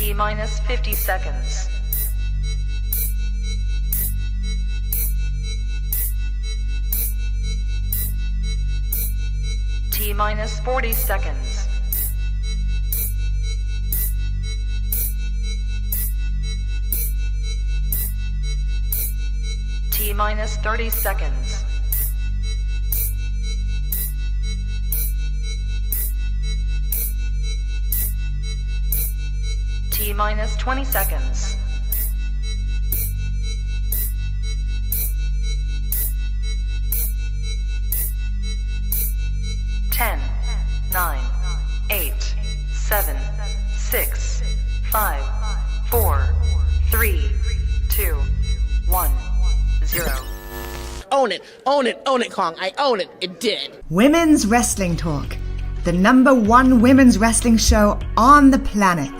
T minus 50 seconds. T minus 40 seconds. T minus 30 seconds. T minus 20 seconds. Ten, 9, 8, 7, 6, 5, 4, 3, 2, 1, 0. Own it, own it, own it, Kong. I own it. It did. Women's Wrestling Talk, the #1 women's wrestling show on the planet.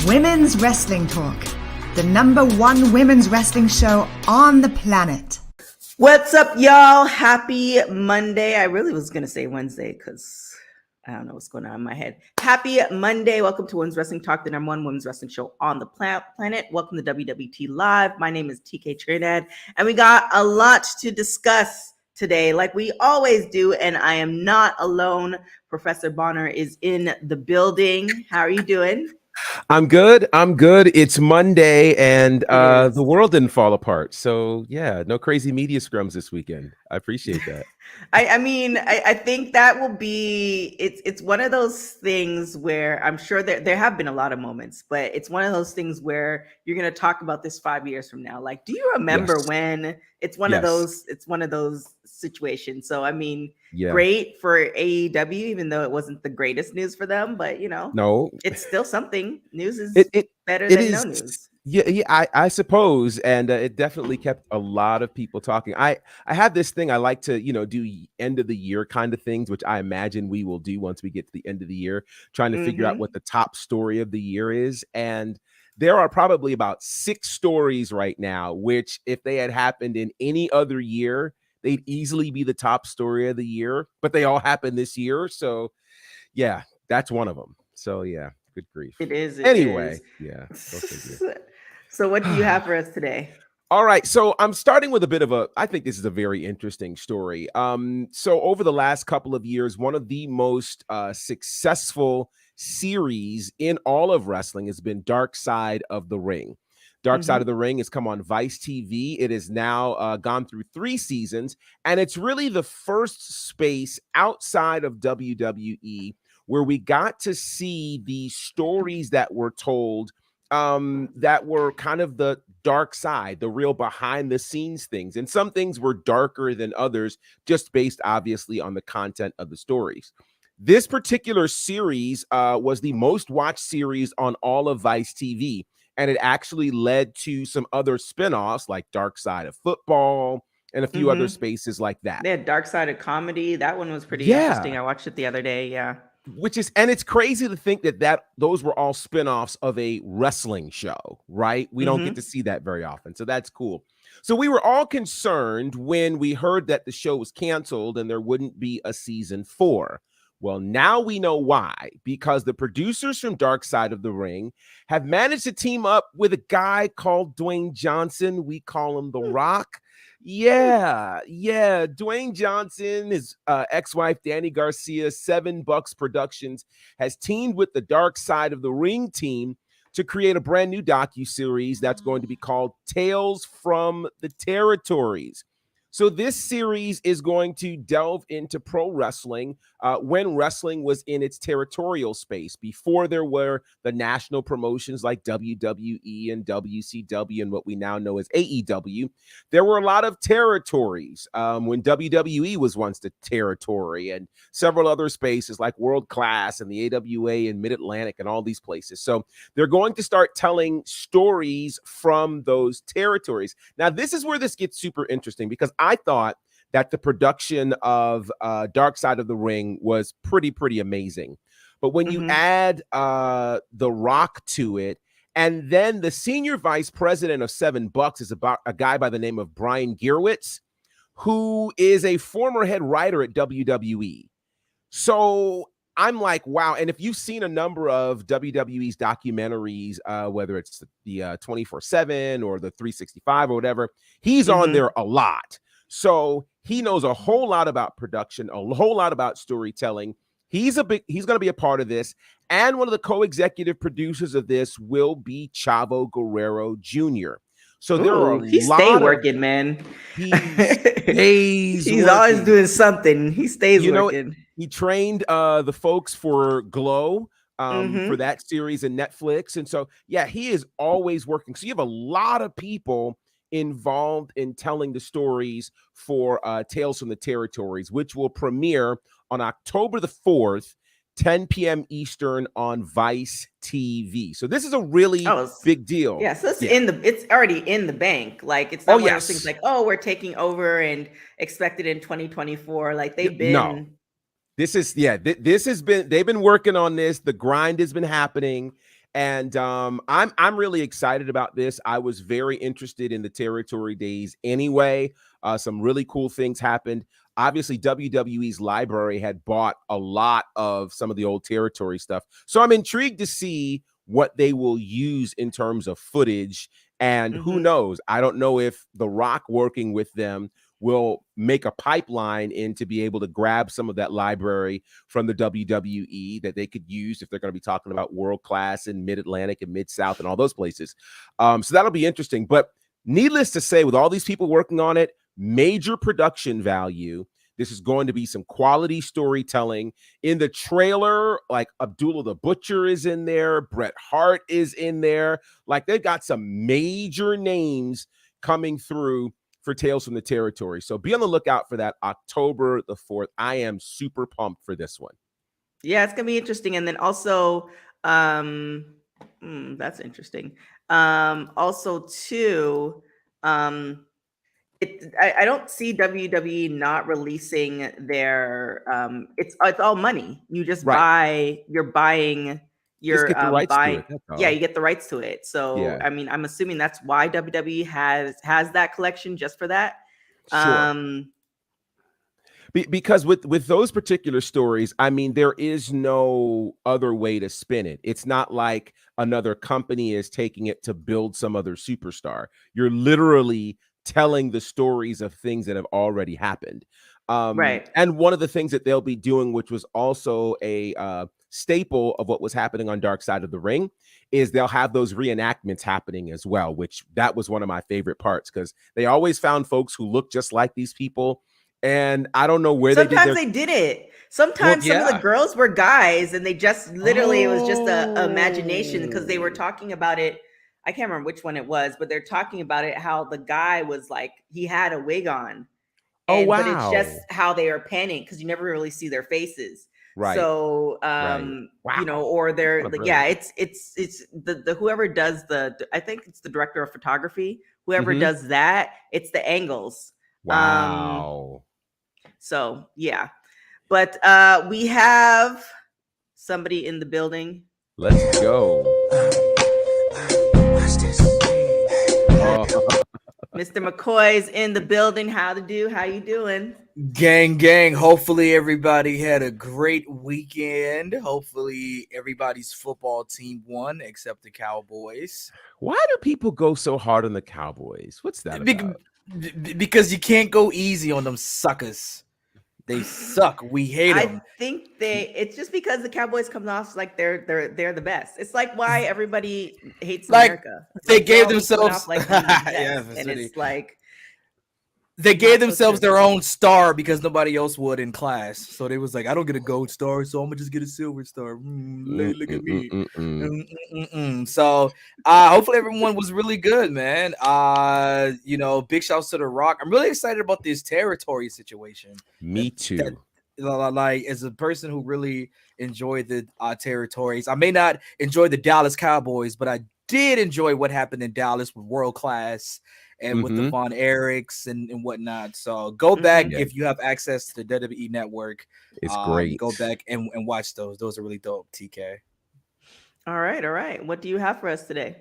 Women's Wrestling Talk, the #1 women's wrestling show on the planet. What's up, y'all? Happy Monday. I really was going to say Wednesday because I don't know what's going on in my head. Happy Monday. Welcome to Women's Wrestling Talk, the #1 women's wrestling show on the planet. Welcome to WWT Live. My name is TK Trinidad, and we got a lot to discuss today, like we always do, and I am not alone. Professor Bonner is in the building. How are you doing? I'm good. It's Monday, and the world didn't fall apart. So yeah, no crazy media scrums this weekend. I appreciate that. I think that will be, it's one of those things where I'm sure there have been a lot of moments, but it's one of those things where you're going to talk about this 5 years from now. Like, do you remember when? It's one of those situations. So, great for AEW, even though it wasn't the greatest news for them, but no, it's still something. News is better than no news. Yeah, I suppose, and it definitely kept a lot of people talking. I have this thing I like to, do end of the year kind of things, which I imagine we will do once we get to the end of the year, trying to figure out what the top story of the year is. And there are probably about 6 stories right now, which if they had happened in any other year, they'd easily be the top story of the year, but they all happened this year. So yeah, that's one of them. So yeah, good grief. It is. Anyway, yeah. Go figure. So what do you have for us today? All right. So I'm starting with I think this is a very interesting story. So over the last couple of years, one of the most successful series in all of wrestling has been Dark Side of the Ring. Dark Side of the Ring has come on Vice TV. It has now gone through 3 seasons, and it's really the first space outside of WWE where we got to see the stories that were told that were kind of the dark side, the real behind the scenes things. And some things were darker than others, just based obviously on the content of the stories. This particular series was the most watched series on all of Vice TV. And it actually led to some other spinoffs like Dark Side of Football and a few other spaces like that. They had Dark Side of Comedy. That one was pretty interesting. I watched it the other day. Yeah. And it's crazy to think that those were all spinoffs of a wrestling show, right? We don't get to see that very often. So that's cool. So we were all concerned when we heard that the show was canceled and there wouldn't be a season 4. Well, now we know why, because the producers from Dark Side of the Ring have managed to team up with a guy called Dwayne Johnson. We call him The Rock. Yeah. Dwayne Johnson, his ex-wife, Danny Garcia, 7 Bucks Productions, has teamed with the Dark Side of the Ring team to create a brand new docuseries that's going to be called Tales from the Territories. So this series is going to delve into pro wrestling when wrestling was in its territorial space, before there were the national promotions like WWE and WCW and what we now know as AEW. There were a lot of territories when WWE was once the territory, and several other spaces like World Class and the AWA and Mid-Atlantic and all these places. So they're going to start telling stories from those territories. Now, this is where this gets super interesting, because I thought that the production of Dark Side of the Ring was pretty amazing. But when you add The Rock to it, and then the senior vice president of $7 is about a guy by the name of Brian Gierwitz, who is a former head writer at WWE. So I'm like, wow. And if you've seen a number of WWE's documentaries, whether it's the 24/7 or the 365 or whatever, he's on there a lot. So he knows a whole lot about production, a whole lot about storytelling. He's going to be a part of this. And one of the co-executive producers of this will be Chavo Guerrero Jr. So there are he stay working, man. He's always doing something. He stays working. He trained the folks for Glow for that series in Netflix. And so, yeah, he is always working. So you have a lot of people involved in telling the stories for Tales from the Territories, which will premiere on October the 4th, 10 p.m. Eastern on Vice TV. So this is a really big deal. Yeah, so it's already in the bank. Like, it's not one of those things like, oh, we're taking over and expected in 2024. Like, they've been. No. This has been, they've been working on this. The grind has been happening. And I'm really excited about this. I was very interested in the territory days anyway. Some really cool things happened. Obviously, WWE's library had bought a lot of some of the old territory stuff. So I'm intrigued to see what they will use in terms of footage. And who knows? I don't know if The Rock working with them will make a pipeline in to be able to grab some of that library from the WWE that they could use if they're going to be talking about World Class and Mid-Atlantic and Mid-South and all those places. So that'll be interesting. But needless to say, with all these people working on it, major production value. This is going to be some quality storytelling. In the trailer, like, Abdullah the Butcher is in there. Bret Hart is in there. Like, they've got some major names coming through for Tales from the Territory. So be on the lookout for that October the 4th. I am super pumped for this one. Yeah, it's going to be interesting. And then also, that's interesting. Also, too, I don't see WWE not releasing their, it's all money. You just buy, you're buying, you're buying, you get the rights to it. So, I mean, I'm assuming that's why WWE has that collection, just for that. Sure. Because with those particular stories, I mean, there is no other way to spin it. It's not like another company is taking it to build some other superstar. You're literally telling the stories of things that have already happened. And one of the things that they'll be doing, which was also a staple of what was happening on Dark Side of the Ring, is they'll have those reenactments happening as well, which that was one of my favorite parts, because they always found folks who look just like these people. And I don't know where sometimes they did it. Sometimes some of the girls were guys, and they just literally, it was just a imagination, because they were talking about it. I can't remember which one it was, but they're talking about it, how the guy was like, he had a wig on. But it's just how they are panning, because you never really see their faces. So, you know, or they're it's the whoever does I think it's the director of photography, whoever does that, it's the angles. So yeah, but we have somebody in the building. Let's go. Mr. McCoy's in the building. How you doing? Gang. Hopefully everybody had a great weekend. Hopefully everybody's football team won, except the Cowboys. Why do people go so hard on the Cowboys? What's that about? Because you can't go easy on them suckers. They suck. We hate them. I think it's just because the Cowboys come off like they're the best. It's like why everybody hates America. They gave themselves like and it's like They gave Not so themselves true. their own star because nobody else would in class. So they was like, I don't get a gold star, so I'm gonna just get a silver star. Look at me. So hopefully everyone was really good, man. Big shouts to The Rock. I'm really excited about this territory situation. Me too. Like, as a person who really enjoyed the territories, I may not enjoy the Dallas Cowboys, but I did enjoy what happened in Dallas with World Class and with the Von Erichs and whatnot. So go back if you have access to the WWE Network. It's great. Go back and watch those. Those are really dope, TK. All right. What do you have for us today?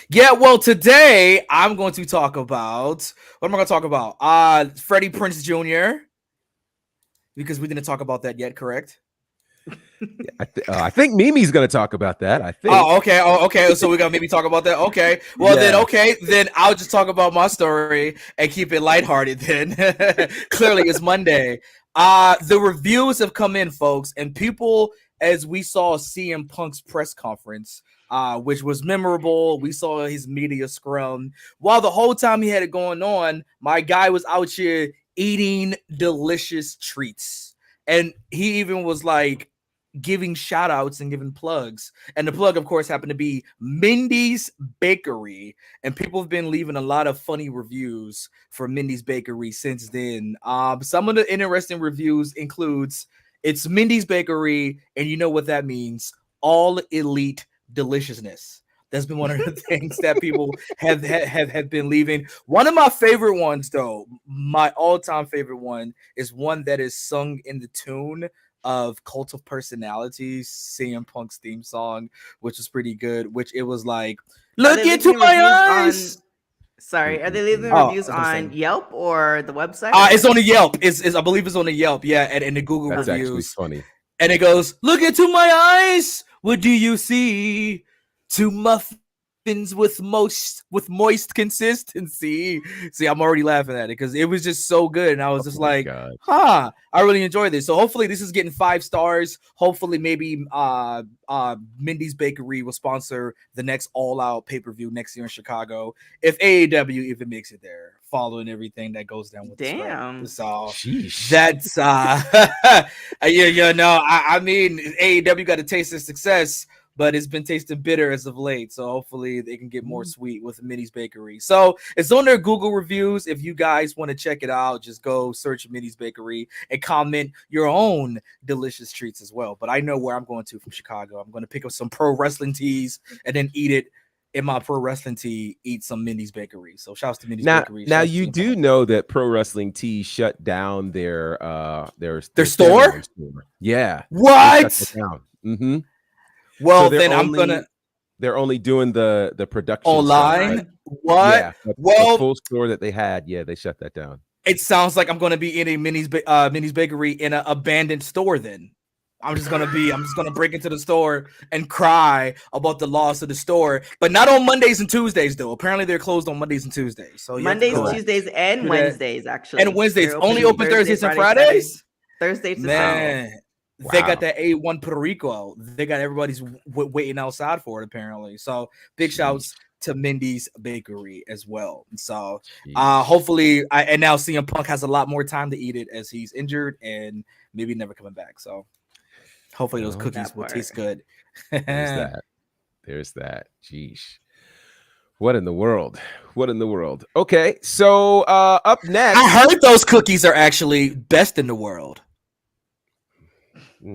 Yeah, well, today I'm going to talk about what am I going to talk about? Freddie Prinze Jr. Because we didn't talk about that yet, correct? I think Mimi's going to talk about that. I think. Oh, okay. So we're gonna maybe talk about that. Okay. Well, then I'll just talk about my story and keep it lighthearted. Then clearly it's Monday. The reviews have come in, folks, and people, as we saw CM Punk's press conference, which was memorable. We saw his media scrum. While the whole time he had it going on, my guy was out here eating delicious treats, and he even was like giving shout outs and giving plugs. And the plug, of course, happened to be Mindy's Bakery. And people have been leaving a lot of funny reviews for Mindy's Bakery since then. Some of the interesting reviews includes it's Mindy's Bakery, and you know what that means: all elite deliciousness. That's been one of the things that people have been leaving. One of my favorite ones, though, my all-time favorite one, is one that is sung in the tune of Cult of Personalities, CM Punk's theme song, which was pretty good. Which it was like, look into my eyes. Are they leaving reviews on Yelp or the website? It's on the Yelp. I believe it's on the Yelp. Yeah, and the Google That's reviews. Actually funny. And it goes, look into my eyes. What do you see? Two muffins with moist consistency. See, I'm already laughing at it because it was just so good, and I was just like, I really enjoy this. So hopefully this is getting 5 stars. Hopefully maybe Mindy's Bakery will sponsor the next All Out pay-per-view next year in Chicago if AEW even makes it there, following everything that goes down with Damn. So that's I mean, AEW got a taste of success, but it's been tasting bitter as of late. So hopefully they can get more sweet with Mindy's Bakery. So it's on their Google reviews. If you guys want to check it out, just go search Mindy's Bakery and comment your own delicious treats as well. But I know where I'm going to from Chicago. I'm going to pick up some pro wrestling teas and then eat it in my pro wrestling tea, eat some Mindy's Bakery. So shouts to Mindy's Bakery. Now you do know that Pro Wrestling Tea shut down their store? Yeah. What? Mm-hmm. Well, so then they're only doing the production online. Right? What? Yeah, the full store that they had. Yeah, they shut that down. It sounds like I'm going to be in a Mindy's Bakery in an abandoned store. Then I'm just gonna break into the store and cry about the loss of the store, but not on Mondays and Tuesdays though. Apparently they're closed on Mondays and Tuesdays. So Mondays, Tuesdays, and Wednesdays actually. And Wednesdays only open Thursdays and Fridays. Thursdays, man. Wow. They got that A1 Puerto Rico. They got everybody's waiting outside for it, apparently. So big shouts to Mindy's Bakery as well. So hopefully, and now CM Punk has a lot more time to eat it as he's injured and maybe never coming back. So hopefully those cookies will taste good. There's that. Jeez. What in the world? Okay, so up next. I heard those cookies are actually best in the world.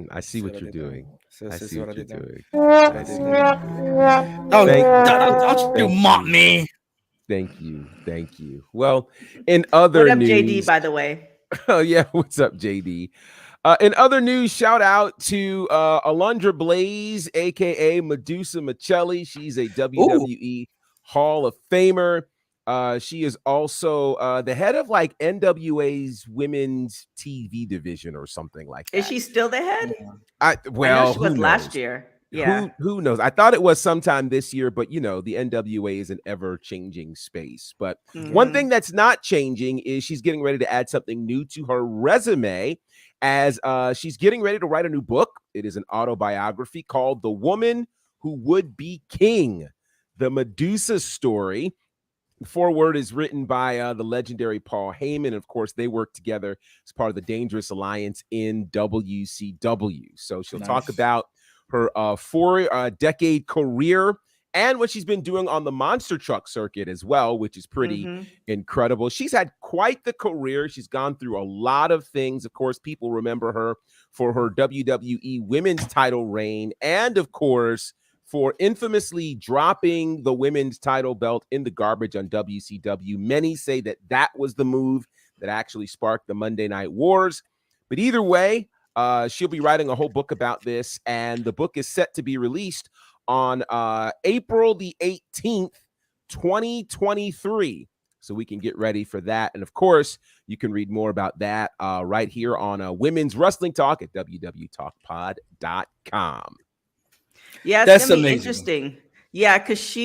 I see what you're doing. I see what you're doing. Don't you mock me. Thank you. Well, in other what up, news, JD, by the way. Oh yeah, what's up, JD? In other news, shout out to Alundra Blaze, aka Madusa Michelli. She's a WWE Hall of Famer. She is also the head of like NWA's women's TV division or something like that. Is she still the head? I know she was last year. Yeah. Who knows? I thought it was sometime this year, but you know, the NWA is an ever-changing space. But one thing that's not changing is she's getting ready to add something new to her resume as she's getting ready to write a new book. It is an autobiography called The Woman Who Would Be King, the Madusa story. The foreword is written by the legendary Paul Heyman. Of course, they work together as part of the Dangerous Alliance in WCW. So she'll talk Nice. about her 4-decade career and what she's been doing on the monster truck circuit as well, which is pretty incredible. She's had quite the career. She's gone through a lot of things. Of course, people remember her for her WWE women's title reign, and of course, for infamously dropping the women's title belt in the garbage on WCW. Many say that that was the move that actually sparked the Monday Night Wars. But either way, she'll be writing a whole book about this, and the book is set to be released on April the 18th, 2023. So we can get ready for that. And of course, you can read more about that right here on Women's Wrestling Talk at www.talkpod.com. Yeah, it's That's gonna be amazing. interesting. Yeah, because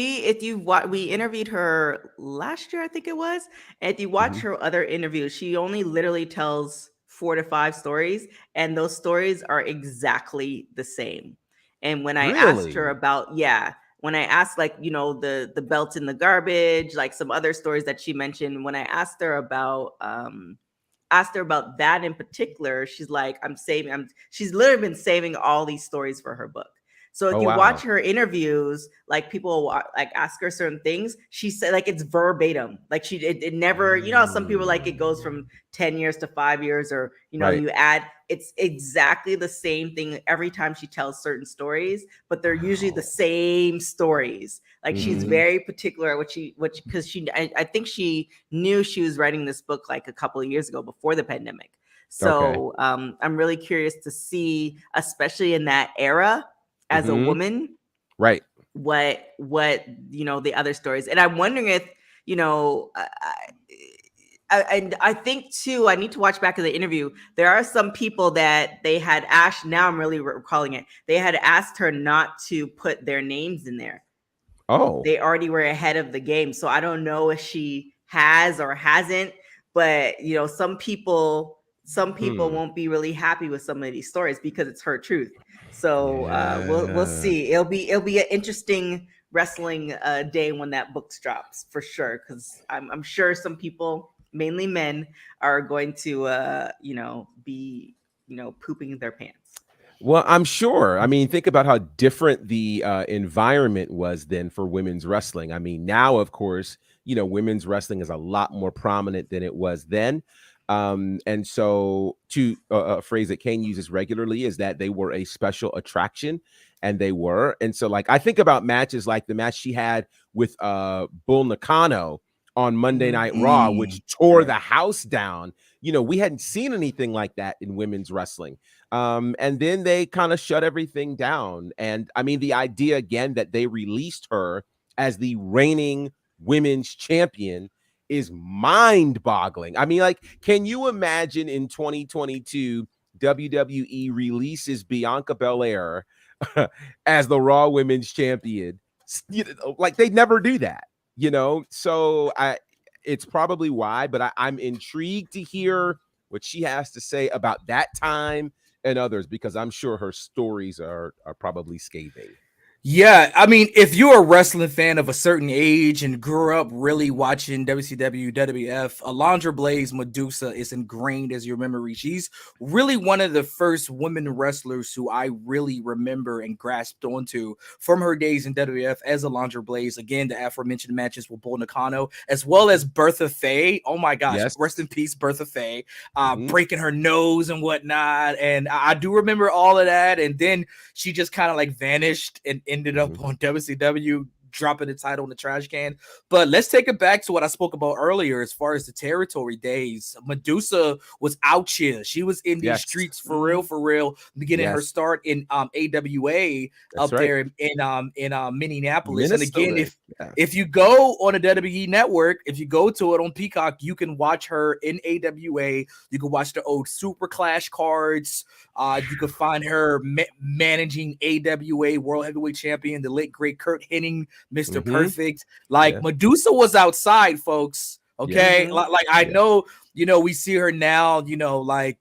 we interviewed her last year, I think it was. And if you watch her other interviews, she only literally tells 4 to 5 stories, and those stories are exactly the same. And when I asked her Really? about, when I asked, like, the belt in the garbage, like some other stories that she mentioned, when I asked her about that in particular, she's like, she's literally been saving all these stories for her book. So if Oh, you watch wow. her interviews, like people like ask her certain things, she said like it's verbatim. Like it never, how some people like it goes from 10 years to 5 years, or Right. you add, it's exactly the same thing every time she tells certain stories, but they're usually the Wow. same stories. Like she's Mhm. very particular because I think she knew she was writing this book like a couple of years ago before the pandemic. Okay. So I'm really curious to see, especially in that era, as a Mhm. woman, Right. what the other stories. And I'm wondering if and I think too, I need to watch back of the interview. There are some people that they had asked. Now I'm really recalling it. They had asked her not to put their names in there. Oh. They already were ahead of the game. So I don't know if she has or hasn't, but some people Hmm. won't be really happy with some of these stories because it's her truth. So we'll Yeah. see. It'll be an interesting wrestling day when that book drops for sure. Because I'm sure some people, mainly men, are going to be pooping their pants. Well, I'm sure. I mean, think about how different the environment was then for women's wrestling. I mean, now, of course, women's wrestling is a lot more prominent than it was then. And so, to a phrase that Kane uses regularly is that they were a special attraction, and they were. And so, like, I think about matches like the match she had with Bull Nakano on Monday Night Raw, which tore Right. the house down. We hadn't seen anything like that in women's wrestling. And then they kind of shut everything down. And I mean, the idea again that they released her as the reigning women's champion is mind-boggling. I mean, like, can you imagine in 2022 WWE releases Bianca Belair as the Raw Women's Champion? Like, they never do that, So it's probably why, but I'm intrigued to hear what she has to say about that time and others, because I'm sure her stories are probably scathing. Yeah, I mean, if you're a wrestling fan of a certain age and grew up really watching WCW, WWF, Alundra Blaze Madusa is ingrained as your memory. She's really one of the first women wrestlers who I really remember and grasped onto from her days in WWF as Alundra Blaze. Again, the aforementioned matches with Bull Nakano, as well as Bertha Faye. Oh my gosh, Yes. rest in peace, Bertha Faye, Mhm. breaking her nose and whatnot. And I do remember all of that. And then she just kind of like vanished and ended up on WCW, dropping the title in the trash can. But let's take it back to what I spoke about earlier as far as the territory days. Medusa was out here. She was in these Yes. streets for real, beginning her Yes. start in AWA That's up right. there in Minneapolis. And again, Minnesota. Yeah. if you go on a WWE network, if you go to it on Peacock, you can watch her in AWA. You can watch the old Super Clash cards. You can find her managing AWA World Heavyweight Champion, the late great Kurt Hennig, Mr. Mhm. Perfect. Like Yeah. Madusa was outside, folks, Okay, Mhm. like I know, we see her now, like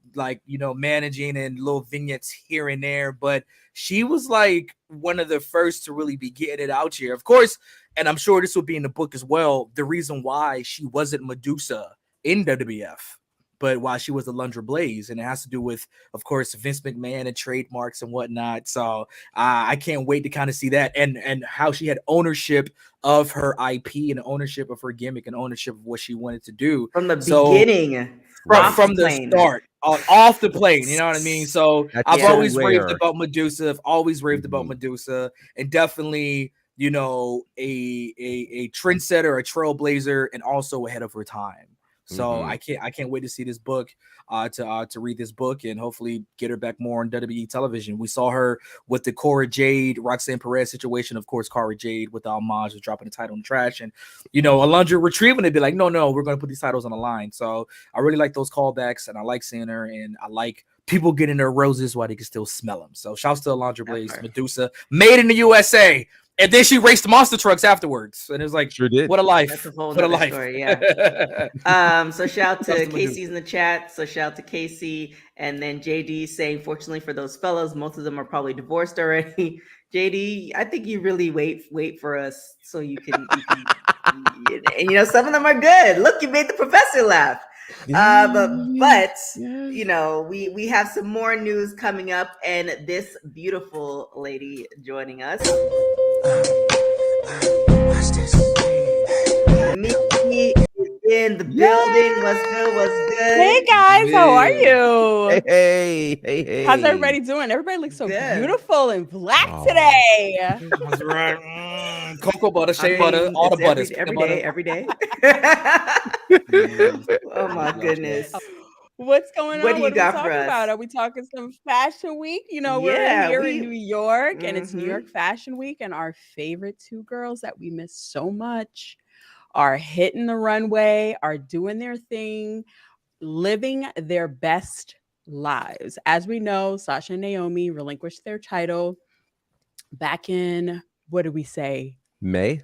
managing and little vignettes here and there, but she was like one of the first to really be getting it out here. Of course, and I'm sure this will be in the book as well. The reason why she wasn't Madusa in WWF, but why she was Alundra Blaze, and it has to do with, of course, Vince McMahon and trademarks and whatnot. So I can't wait to kind of see that, and how she had ownership of her IP and ownership of her gimmick and ownership of what she wanted to do From the so beginning, Right. off the from the plane. start, off the plane, you know what I mean? So That's I've so always raved rare. about Madusa. I've always raved about Mhm. Madusa, and definitely, a trendsetter, a trailblazer, and also ahead of her time. So Mhm. I can't wait to see this book, to read this book and hopefully get her back more on WWE television. We saw her with the Cora Jade, Roxanne Perez situation. Of course, Cora Jade with the homage was dropping the title in the trash, and Alundra retrieving it, be like, no, we're going to put these titles on the line. So I really like those callbacks, and I like seeing her, and I like people getting their roses while they can still smell them. So shouts to Alundra Blaze, That part. Madusa, made in the USA. And then she raced monster trucks afterwards. And it was like, Sure did. what a life. That's a whole What a nother life. story, yeah. So shout Shouts to to Casey's Madusa. in the chat. So shout to Casey, and then JD saying, fortunately for those fellows, most of them are probably divorced already. JD, I think you really wait for us so you can and some of them are good. Look, you made the professor laugh. But we have some more news coming up, and this beautiful lady joining us. Miki is in the building. What's good? What's good? Hey guys, how are you? Hey. How's everybody doing? Everybody looks so Good. beautiful and black Aw. today. That's right. Cocoa butter, shea I butter, mean, all the it's butters. every Peanut day, butter. every day. Mm. Oh my Love goodness. What's going What on? do What you are we got for talking about? us? Are we talking some Fashion Week? We're Yeah, here in New York, and it's New Mhm. York Fashion Week, and our favorite two girls that we miss so much are hitting the runway, are doing their thing, living their best lives. As we know, Sasha and Naomi relinquished their title back in, what did we say? May?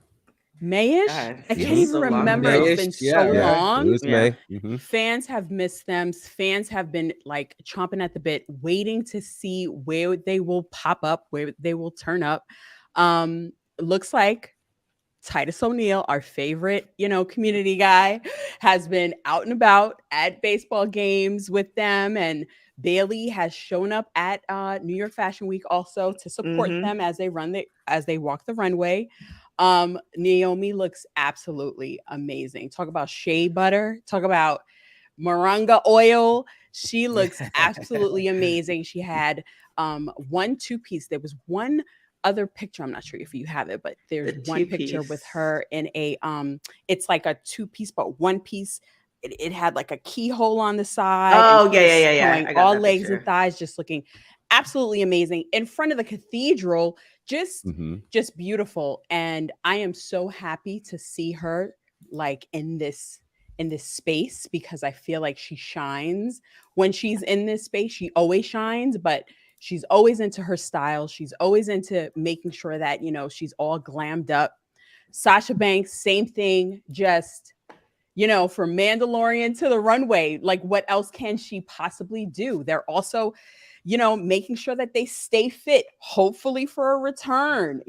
Mayish? God, I feels can't even so long remember. ago. It's been Yeah, so Yeah, long. it was Yeah. May. Mhm. Fans have missed them. Fans have been like chomping at the bit, waiting to see where they will pop up, where they will turn up. Looks like Titus O'Neil, our favorite, community guy, has been out and about at baseball games with them, and Bailey has shown up at New York Fashion Week also to support Mhm. them as they walk the runway. Naomi looks absolutely amazing. Talk about shea butter. Talk about moringa oil. She looks absolutely amazing. She had one two-piece. There was one other picture. I'm not sure if you have it, but there's The one picture two-piece. with her in a it's like a two-piece, but one piece. It had like a keyhole on the side. Oh, and yeah, she was yeah, yeah. showing I got all that legs and picture. thighs, just looking absolutely amazing in front of the cathedral. Just Mhm. just beautiful. And I am so happy to see her like in this space, because I feel like she shines when she's in this space. She always shines, but she's always into her style. She's always into making sure that, she's all glammed up. Sasha Banks, same thing, just from Mandalorian to the runway, like what else can she possibly do? They're also, making sure that they stay fit, hopefully for a return,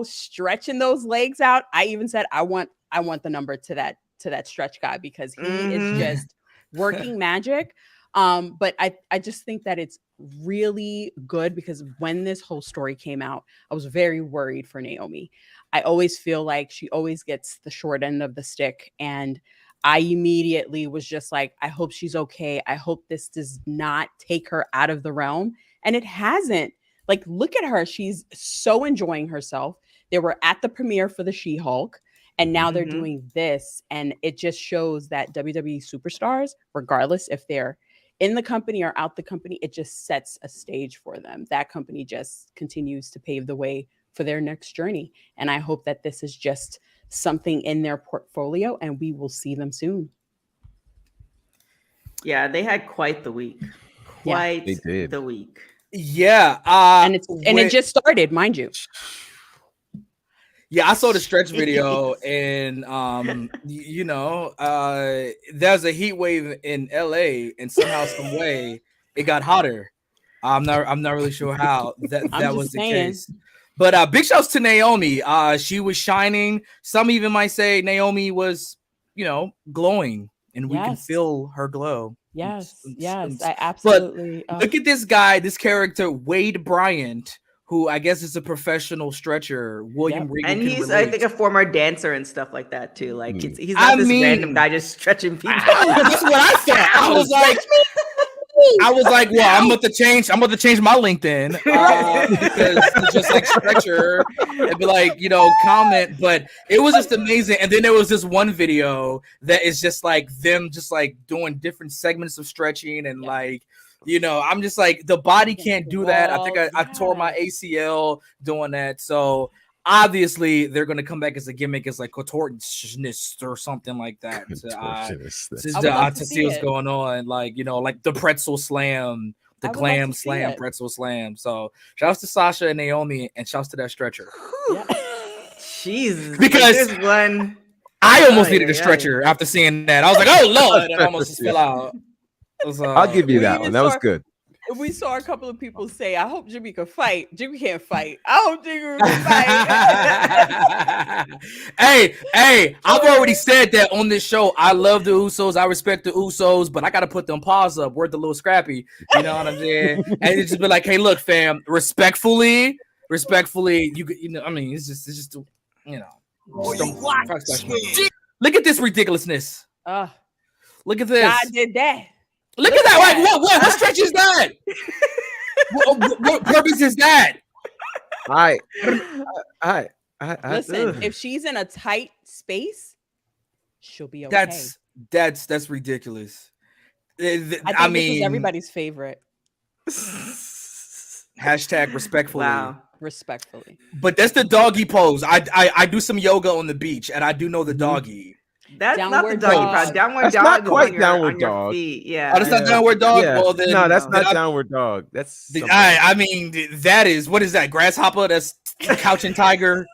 stretching those legs out. I even said I want the number to that stretch guy, because he is Mhm. just working magic. But I just think that it's really good, because when this whole story came out, I was very worried for Naomi. I always feel like she always gets the short end of the stick, and I immediately was just like, I hope she's okay. I hope this does not take her out of the realm. And it hasn't. Like, look at her. She's so enjoying herself. They were at the premiere for the She-Hulk, and now they're Mhm. doing this. And it just shows that WWE superstars, regardless if they're in the company or out the company, it just sets a stage for them. That company just continues to pave the way for their next journey. And I hope that this is just something in their portfolio, and we will see them soon. Yeah, they had quite the week. Yeah. Quite They did. the week. Yeah. And it just started, mind you. Yeah, I saw the stretch video, and there's a heat wave in LA, and somehow, some way, it got hotter. I'm not really sure how that was the case. But big shouts to Naomi. She was shining. Some even might say Naomi was, glowing, and we can feel her glow. Yes, I absolutely. But look at this guy, this character, Wade Bryant, who I guess is a professional stretcher. William Regal, and he's, relate. I think, a former dancer and stuff like that too. Like he's not random guy just stretching people. That's what I thought. I was like, well, I'm about to change my LinkedIn because it's just like stretcher and be like, comment. But it was just amazing. And then there was this one video that is just like them just like doing different segments of stretching and like, I'm just like, the body can't do that. I think I tore my ACL doing that. So obviously they're going to come back as a gimmick as like contortionist or something like that to see what's going on. Like, like the pretzel slam, the glam slam, pretzel slam. So shouts to Sasha and Naomi, and shouts to that stretcher. Jesus. Because I almost needed a stretcher after seeing that. I was like, oh Lord, I almost just fell out. I'll give you that one. That was good. We saw a couple of people say, I hope Jimmy can fight. Jimmy can't fight. I hope Jimmy can fight. hey, I've already said that on this show. I love the Usos. I respect the Usos, but I got to put them paws up. We're the little scrappy. You know what I'm saying? And it's just be like, hey, look, fam, respectfully, it's just, look at this ridiculousn's. Look at this. God did that. Look at that! Like, what stretch is that? what purpose is that? I listen. If she's in a tight space, she'll be okay. That's ridiculous. I mean, this is everybody's favorite. Hashtag respectfully. Wow. Respectfully. But that's the doggy pose. I do some yoga on the beach, and I do know the doggy. That's not the doggy. Downward that's dog. Not quite on downward your dog. Feet. Yeah. Oh, that's not downward dog. Yeah. Well, then, no, that's not downward dog. That's. I mean, that is, what is that? Grasshopper. That's couching tiger,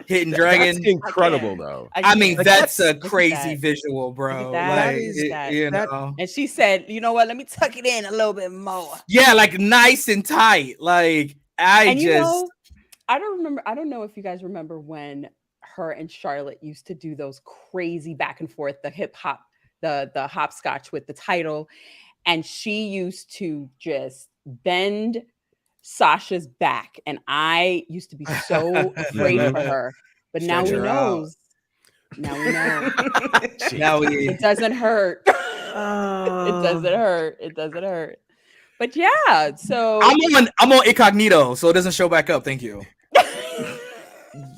hitting dragon. That's incredible, though. I mean, that's a crazy visual, bro. That is. And she said, "You know what? Let me tuck it in a little bit more." Yeah, like nice and tight. Like I don't know if you guys remember when her and Charlotte used to do those crazy back and forth, the hip hop, the hopscotch with the title. And she used to just bend Sasha's back. And I used to be so afraid for her. But now we know. Now we know. It doesn't hurt. It doesn't hurt. But yeah, so I'm on incognito, so it doesn't show back up. Thank you.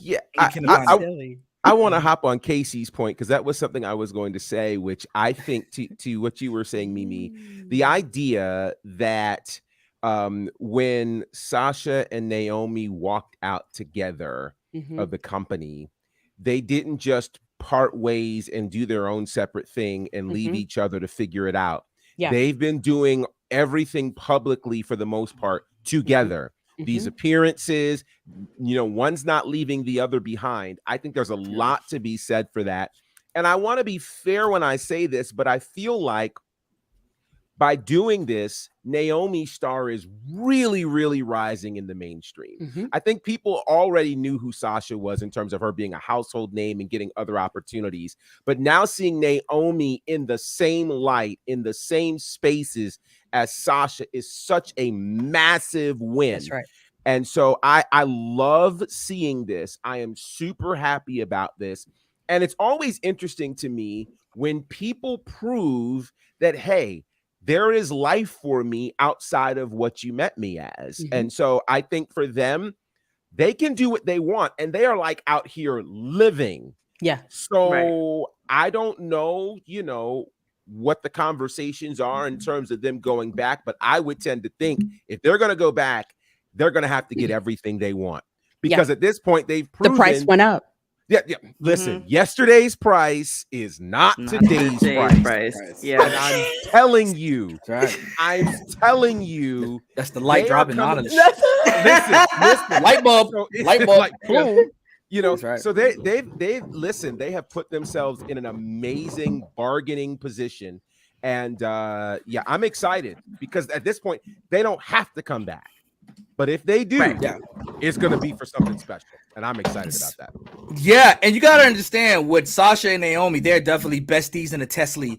Yeah, I want to hop on Casey's point because that was something I was going to say, which I think to what you were saying, Mimi, the idea that when Sasha and Naomi walked out together of the company, they didn't just part ways and do their own separate thing and leave each other to figure it out. Yeah. They've been doing everything publicly for the most part together. These appearances, one's not leaving the other behind. I think there's a lot to be said for that. And I want to be fair when I say this, but I feel like by doing this, Naomi's star is really, really rising in the mainstream. I think people already knew who Sasha was in terms of her being a household name and getting other opportunities. But now seeing Naomi in the same light, in the same spaces as Sasha is such a massive win. That's right. And so I love seeing this. I am super happy about this. And it's always interesting to me when people prove that, hey, there is life for me outside of what you met me as. And so I think for them, they can do what they want. And they are like out here living. Yeah. So I don't know, what the conversations are in terms of them going back. But I would tend to think if they're going to go back, they're going to have to get everything they want. Because at this point, they've proven the price went up. Yeah. Listen, yesterday's price is not today's price. Yeah. And I'm telling you, that's the light dropping on us. Listen, light bulb, so light bulb. Like, boom. You know, That's right. so they've listen, they have put themselves in an amazing bargaining position. And yeah, I'm excited because at this point they don't have to come back. But if they do, Right. Yeah. it's gonna be for something special. And I'm excited about that. Yeah, and you gotta understand with Sasha and Naomi, they're definitely besties in a Tesla,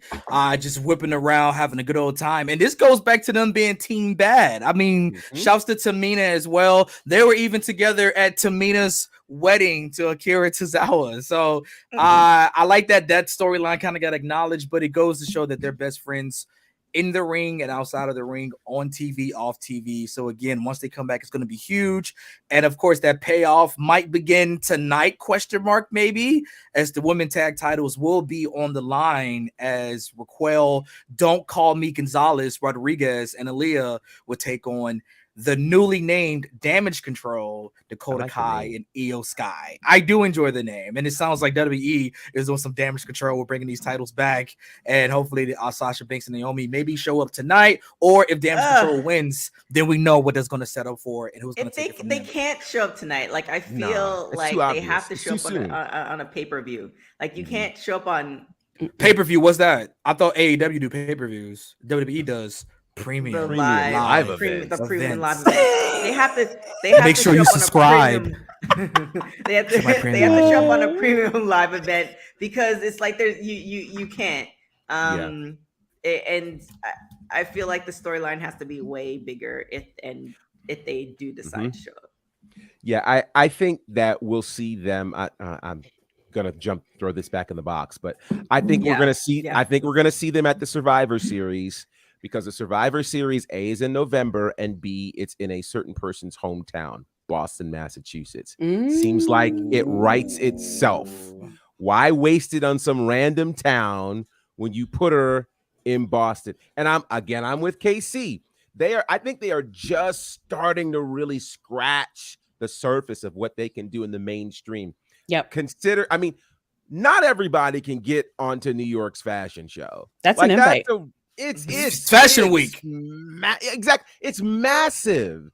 just whipping around, having a good old time. And this goes back to them being team bad. I mean, shouts to Tamina as well. They were even together at Tamina's wedding to Akira Tozawa. So I like that storyline kind of got acknowledged, but it goes to show that they're best friends in the ring and outside of the ring, on TV, off TV. So again, once they come back, it's going to be huge. And of course, that payoff might begin tonight, maybe, as the women tag titles will be on the line as Raquel, Don't Call Me Gonzalez, Rodriguez, and Aaliyah will take on the newly named Damage Control, Dakota Kai and Io Sky. I do enjoy the name, and it sounds like WWE is doing some Damage Control. We're bringing these titles back, and hopefully Sasha Banks and Naomi maybe show up tonight, or if Damage Control wins, then we know what that's going to set up for and who's going to take it from they them. can't show up tonight. Like I feel like they have to show up on a pay-per-view. Like you can't show up on pay-per-view. What's that? I thought AEW do pay-per-views. WWE does premium live events. The premium live events. They have to make sure you subscribe. They have to show up on a premium live event because it's like there's you can't. And I feel like the storyline has to be way bigger if they do decide to show up. Yeah, I think that we'll see them. I'm gonna throw this back in the box, but I think we're gonna see. I think we're gonna see them at the Survivor Series. Because the Survivor Series, A, is in November, and B, it's in a certain person's hometown, Boston, Massachusetts. Seems like it writes itself. Why waste it on some random town when you put her in Boston? And I'm with KC. I think they are just starting to really scratch the surface of what they can do in the mainstream. Yep. Not everybody can get onto New York's fashion show. That's an invite. It's Fashion Week. Exactly. It's massive.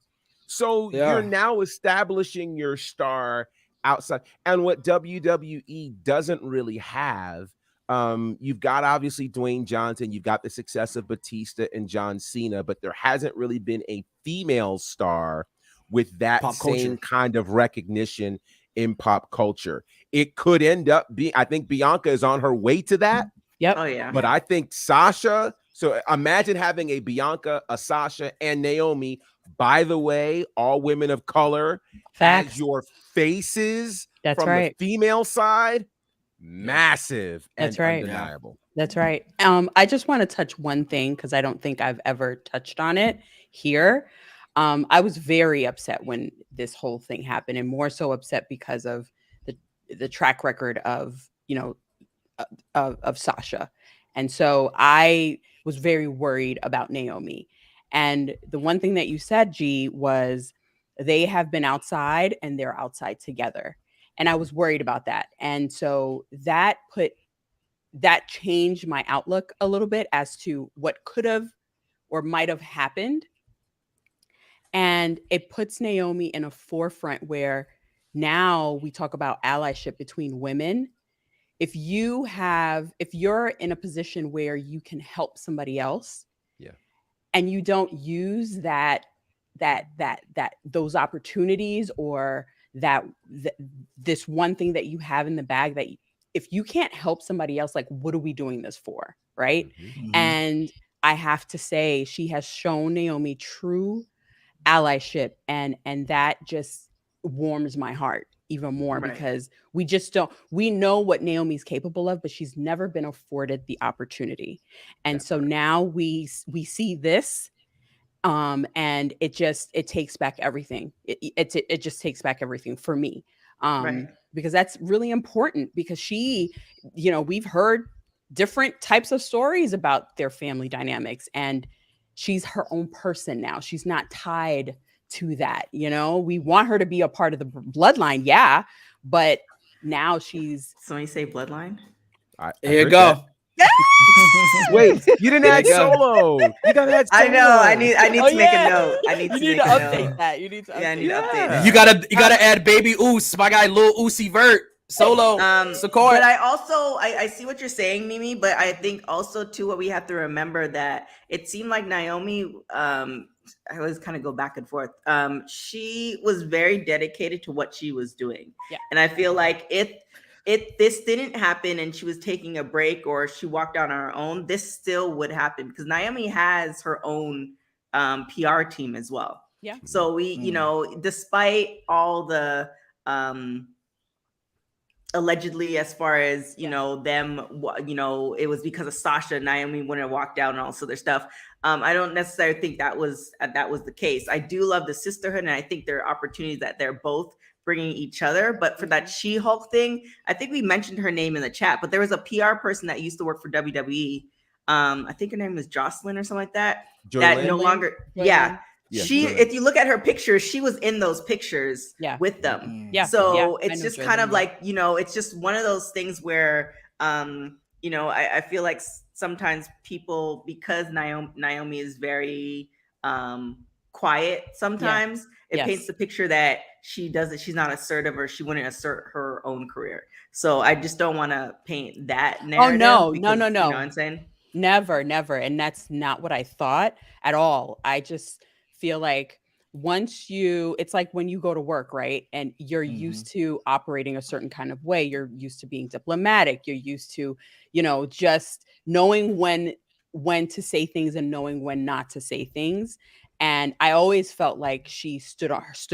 So you're now establishing your star outside. And what WWE doesn't really have, you've got obviously Dwayne Johnson, you've got the success of Batista and John Cena, but there hasn't really been a female star with that same kind of recognition in pop culture. It could end up being, I think Bianca is on her way to that. Yep. Oh yeah. But I think Sasha. So imagine having a Bianca, a Sasha, and Naomi. By the way, all women of color as your faces. That's from right. The female side, massive. That's and right. Undeniable. That's right. I just want to touch one thing because I don't think I've ever touched on it here. I was very upset when this whole thing happened, and more so upset because of the track record of of Sasha. And so I was very worried about Naomi. And the one thing that you said, G, was they have been outside and they're outside together. And I was worried about that. And so that changed my outlook a little bit as to what could have or might have happened. And it puts Naomi in a forefront where now we talk about allyship between women. If you're in a position where you can help somebody else, and you don't use those opportunities or this one thing that you have in the bag, that if you can't help somebody else, like, what are we doing this for? Right. Mm-hmm. And I have to say, she has shown Naomi true allyship, and that just warms my heart even more, because we know what Naomi's capable of, but she's never been afforded the opportunity. And so now we see this, and it takes back everything. It just takes back everything for me. Because that's really important, because she, we've heard different types of stories about their family dynamics, and she's her own person now. She's not tied to that. We want her to be a part of the bloodline. Yeah. But now she's. So when you say bloodline, here you go. Wait, you didn't There add you go. Solo. You gotta add Solo. I know. I need Oh, to make yeah. a note. I need You to need make to a update note. that. You need to update Yeah, I need to update Yeah. it. You gotta add Baby Oos, my guy Lil Uzi Vert, Solo, Sequoia. But I also I see what you're saying, Mimi, but I think also too what we have to remember that it seemed like Naomi I always kind of go back and forth. She was very dedicated to what she was doing. Yeah. And I feel like if this didn't happen and she was taking a break or she walked out on her own, this still would happen because Naomi has her own PR team as well. Yeah. So we, you know, despite all the allegedly as far as you know them, you know, it was because of Sasha, Naomi wouldn't have walked out and all this other stuff. I don't necessarily think that was the case. I do love the sisterhood, and I think there are opportunities that they're both bringing each other. But for that She-Hulk thing, I think we mentioned her name in the chat, but there was a PR person that used to work for WWE. I think her name was Jocelyn or something like that. That no longer, yeah. She, if you look at her pictures, she was in those pictures with them. Yeah. So it's just kind of like, you know, it's just one of those things where, you know, I feel like sometimes people, because Naomi is very quiet sometimes, it paints the picture that she's not assertive or she wouldn't assert her own career. So I just don't want to paint that narrative. Oh, no. You know what I'm saying? Never. And that's not what I thought at all. I just feel like it's like when you go to work, right? And you're used to operating a certain kind of way. You're used to being diplomatic. You're used to, you know, just knowing when to say things and knowing when not to say things. And I always felt like she stood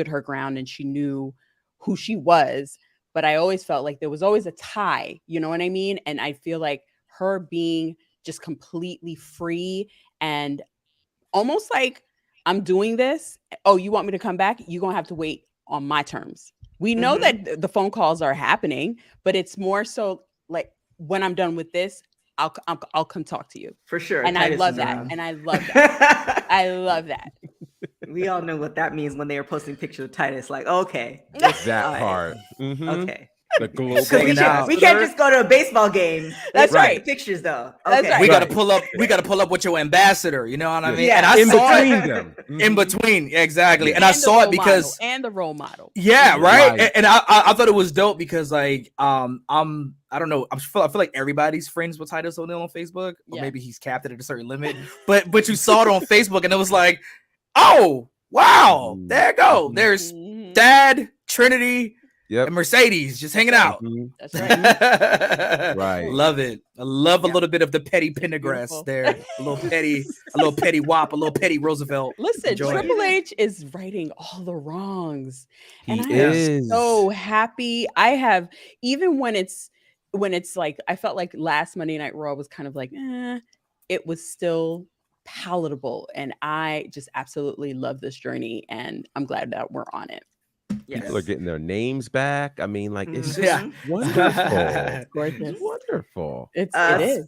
her ground and she knew who she was. But I always felt like there was always a tie, you know what I mean? And I feel like her being just completely free and almost like, I'm doing this. Oh, you want me to come back? You're going to have to wait on my terms. We know that the phone calls are happening, but it's more so like when I'm done with this, I'll come talk to you. For sure. And I love that. And I love that. I love that. We all know what that means when they were posting pictures of Titus. Like, okay. That part. Okay. The global. We can't just go to a baseball game. That's right. Pictures though. That's Okay. right. We gotta pull up with your ambassador. You know what I mean? Yeah. And I In saw between it them. in between, exactly. And I the saw it role because model, and the role model. yeah, right. Right. And I thought it was dope because like I don't know, I feel like everybody's friends with Titus O'Neil on Facebook, or maybe he's capped it at a certain limit. But you saw it on Facebook and it was like, oh wow, there you go. There's Dad, Trinity. Yep. And Mercedes just hanging out. That's right. Right. Love it. I love a little bit of the petty Pendergrass there. A little petty Wop, a little petty Roosevelt. Listen, Enjoy it. Triple H is righting all the wrongs. And He I am is. so happy. I have, even when it's like, I felt like last Monday Night Raw was kind of like, it was still palatable. And I just absolutely love this journey. And I'm glad that we're on it. Yes. People are getting their names back. I mean, like, it's just Yeah. wonderful. Gorgeous. It's wonderful. It is.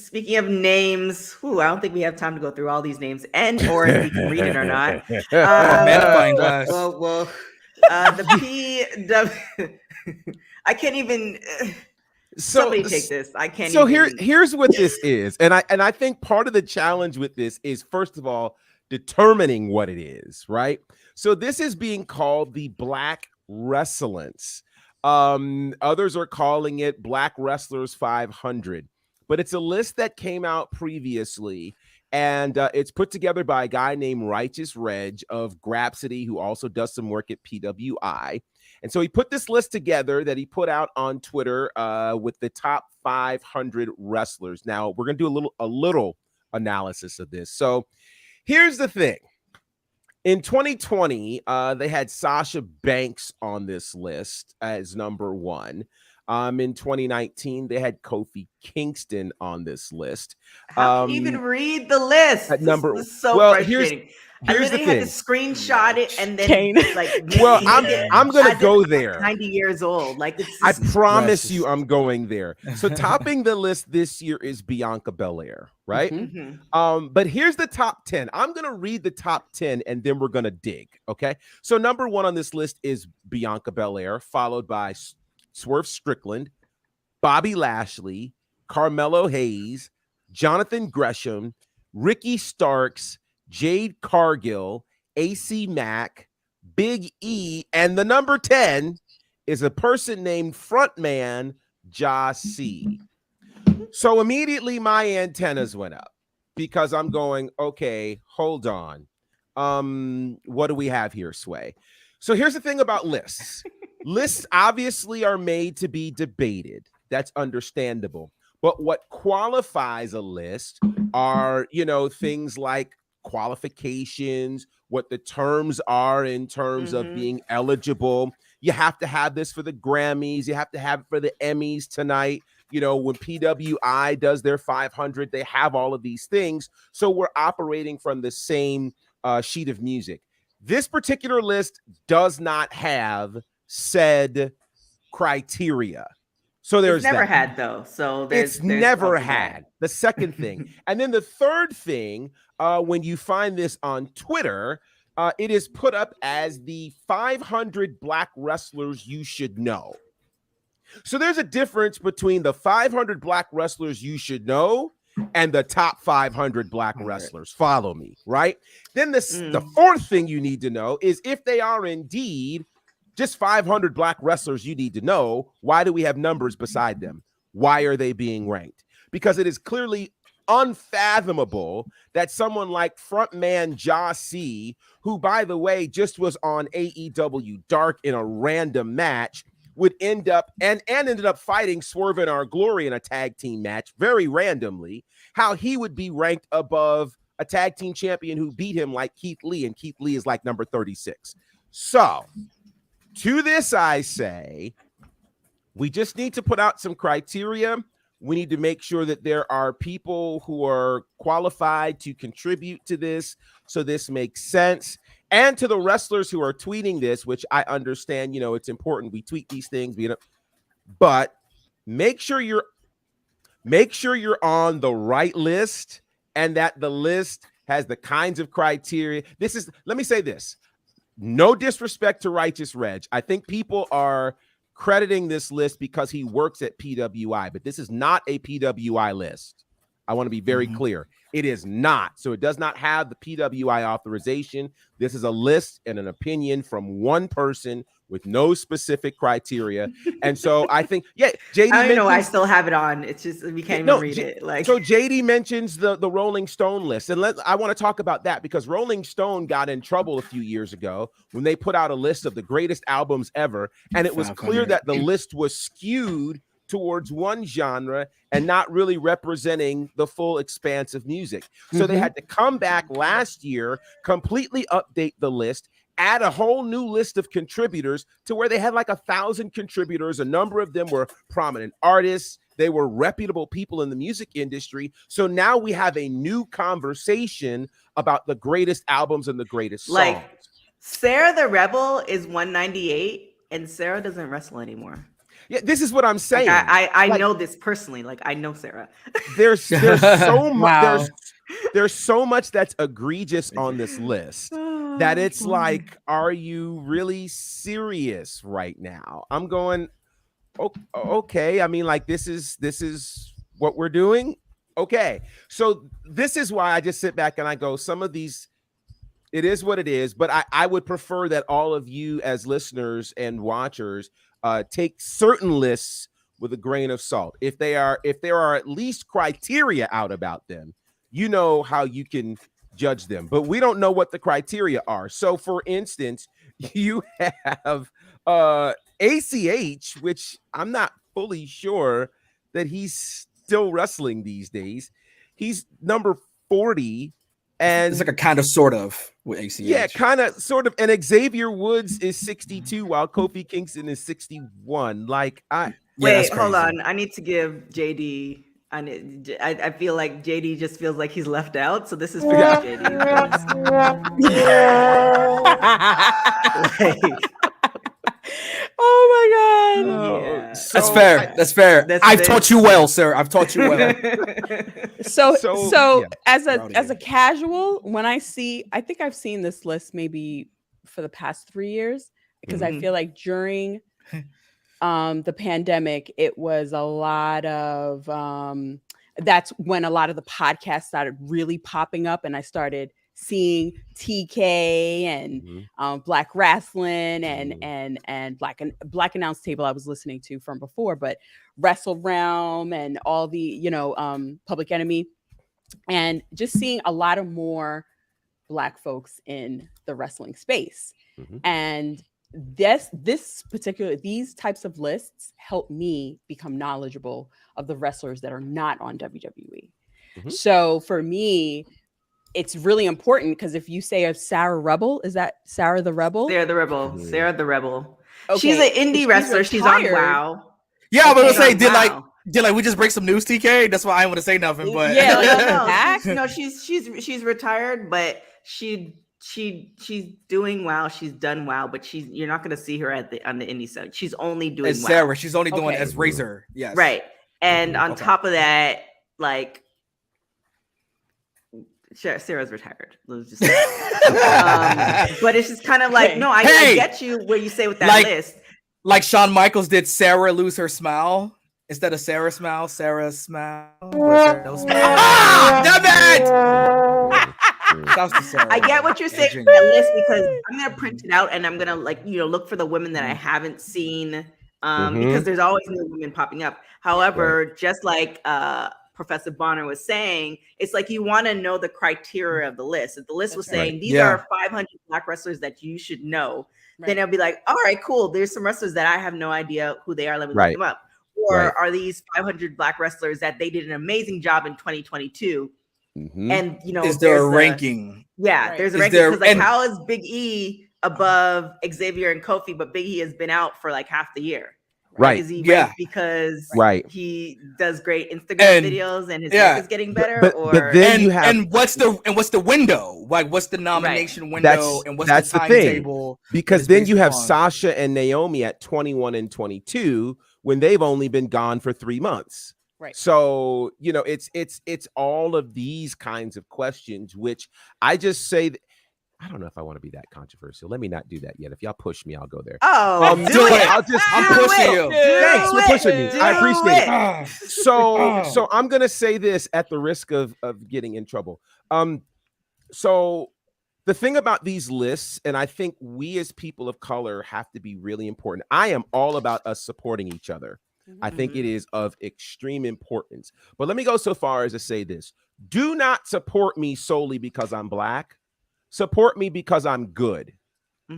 Speaking of names, I don't think we have time to go through all these names or if we can read it or not. Magnifying glass. Well, the I can't even. Somebody take this. I can't. So even. here's what this is, and I think part of the challenge with this is, first of all, determining what it is, right? So this is being called the Black Wrestlance. Others are calling it Black Wrestlers 500, but it's a list that came out previously, and it's put together by a guy named Righteous Reg of Grapsity, who also does some work at PWI. And so he put this list together that he put out on Twitter with the top 500 wrestlers. Now we're going to do a little analysis of this. So here's the thing. In 2020, they had Sasha Banks on this list as number one. In 2019, they had Kofi Kingston on this list. How can you even read the list? At number, this is so well, frustrating. here's the I thing. had to screenshot it and then Kane. like. Well, I'm gonna go there. 90 years old. Like I promise you, I'm going there. So topping the list this year is Bianca Belair, right? But here's the top 10. I'm gonna read the top 10 and then we're gonna dig. Okay. So number one on this list is Bianca Belair, followed by Swerve Strickland, Bobby Lashley, Carmelo Hayes, Jonathan Gresham, Ricky Starks, Jade Cargill, AC Mack, Big E, and the number 10 is a person named Frontman Ja C. So immediately my antennas went up because I'm going, okay, hold on. What do we have here, Sway? So here's the thing about lists. Lists obviously are made to be debated. That's understandable. But what qualifies a list are, things like qualifications, what the terms are in terms of being eligible. You have to have this for the Grammys. You have to have it for the Emmys tonight. When PWI does their 500, they have all of these things. So we're operating from the same sheet of music. This particular list does not have said criteria. So there's never that. had though. So there's never had. The second thing. And then the third thing, when you find this on Twitter, it is put up as the 500 Black wrestlers you should know. So there's a difference between the 500 Black wrestlers you should know and the top 500 Black wrestlers. Follow me, right? Then the fourth thing you need to know is if they are indeed just 500 Black wrestlers you need to know, why do we have numbers beside them? Why are they being ranked? Because it is clearly unfathomable that someone like frontman Ja C, who, by the way, just was on AEW Dark in a random match, would end up and ended up fighting Swerve in Our Glory in a tag team match very randomly, how he would be ranked above a tag team champion who beat him like Keith Lee, and Keith Lee is like number 36. So to this, I say, we just need to put out some criteria. We need to make sure that there are people who are qualified to contribute to this, so this makes sense. And to the wrestlers who are tweeting this, which I understand, it's important. We tweet these things, but make sure you're on the right list and that the list has the kinds of criteria. Let me say this. No disrespect to Righteous Reg. I think people are crediting this list because he works at PWI, but this is not a PWI list. I want to be very clear. It is not. So it does not have the PWI authorization. This is a list and an opinion from one person with no specific criteria. And so I think, JD. I don't know. I still have it on. It's just we can't even read it. So JD mentions the Rolling Stone list, and I want to talk about that because Rolling Stone got in trouble a few years ago when they put out a list of the greatest albums ever, and it was clear that the list was skewed towards one genre and not really representing the full expanse of music. So they had to come back last year, completely update the list, add a whole new list of contributors to where they had like 1,000 contributors. A number of them were prominent artists. They were reputable people in the music industry. So now we have a new conversation about the greatest albums and the greatest songs. Like Sarah the Rebel is 198 and Sarah doesn't wrestle anymore. Yeah, this is what I'm saying. Like I know this personally. Like I know Sarah. There's so much. There's so much that's egregious on this list that it's like, are you really serious right now? I'm going, okay. I mean, like this is what we're doing. Okay, so this is why I just sit back and I go, some of these, it is what it is. But I would prefer that all of you as listeners and watchers take certain lists with a grain of salt. If there are at least criteria out about them, you know how you can judge them. But we don't know what the criteria are. So, for instance, you have ACH, which I'm not fully sure that he's still wrestling these days. He's number 40. And it's like a kind of sort of with ACH. Yeah, kind of sort of. And Xavier Woods is 62 while Kofi Kingston is 61. Like wait, hold on. I need to give JD. I feel like JD just feels like he's left out. So this is for JD. Oh my God. Yeah. So, that's fair. I've taught you well, sir. I've taught you well. So as a casual, when I think I've seen this list maybe for the past 3 years, because I feel like during the pandemic, it was a lot of that's when a lot of the podcasts started really popping up, and I started seeing TK and Black Wrestling and Black Announce Table I was listening to from before, but Wrestle Realm and all the Public Enemy, and just seeing a lot of more Black folks in the wrestling space. And these types of lists help me become knowledgeable of the wrestlers that are not on WWE. So for me, it's really important, because if you say of Sarah Rebel, is that Sarah the Rebel? Sarah the Rebel. Sarah the Rebel. Okay. She's an indie wrestler. She's on WoW. Yeah, I was gonna say, Wow. did we just break some news, TK? That's why I want to say nothing. But no, she's retired, but she's doing WoW. She's done WoW, but you're not gonna see her on the indie side. She's only doing as WoW. Sarah. She's only doing as Razor. Yes, right. And on top of that, like, Sarah's retired. Let's just but it's just kind of like, no, I get you what you say with that list. Like Shawn Michaels did Sarah lose her smile instead of Sarah smile. Sarah smile. No smile. Damn it! I get what you're saying for that list, because I'm gonna print it out and I'm gonna look for the women that I haven't seen, because there's always new women popping up. However, just like Professor Bonner was saying, it's like you want to know the criteria of the list. If the list was saying these are 500 Black wrestlers that you should know, then it'll be like, all right, cool. There's some wrestlers that I have no idea who they are. Let me look them up. Or are these 500 Black wrestlers that they did an amazing job in 2022? And is there a ranking? Yeah, there's a ranking, because how is Big E above Xavier and Kofi, but Big E has been out for like half the year? Right. Is he because he does great Instagram videos and his work is getting better? But then you have, and what's the window? Like, what's the nomination window? And what's the timetable? Because then you have Sasha and Naomi at 21 and 22 when they've only been gone for 3 months. Right. So, it's all of these kinds of questions, which I just say that, I don't know if I want to be that controversial. Let me not do that yet. If y'all push me, I'll go there. Oh, do it. I'm pushing you. Thanks for pushing me. I appreciate it. So I'm gonna say this at the risk of getting in trouble. So the thing about these lists, and I think we as people of color have to be really important. I am all about us supporting each other. I think it is of extreme importance. But let me go so far as to say this: do not support me solely because I'm Black. Support me because I'm good.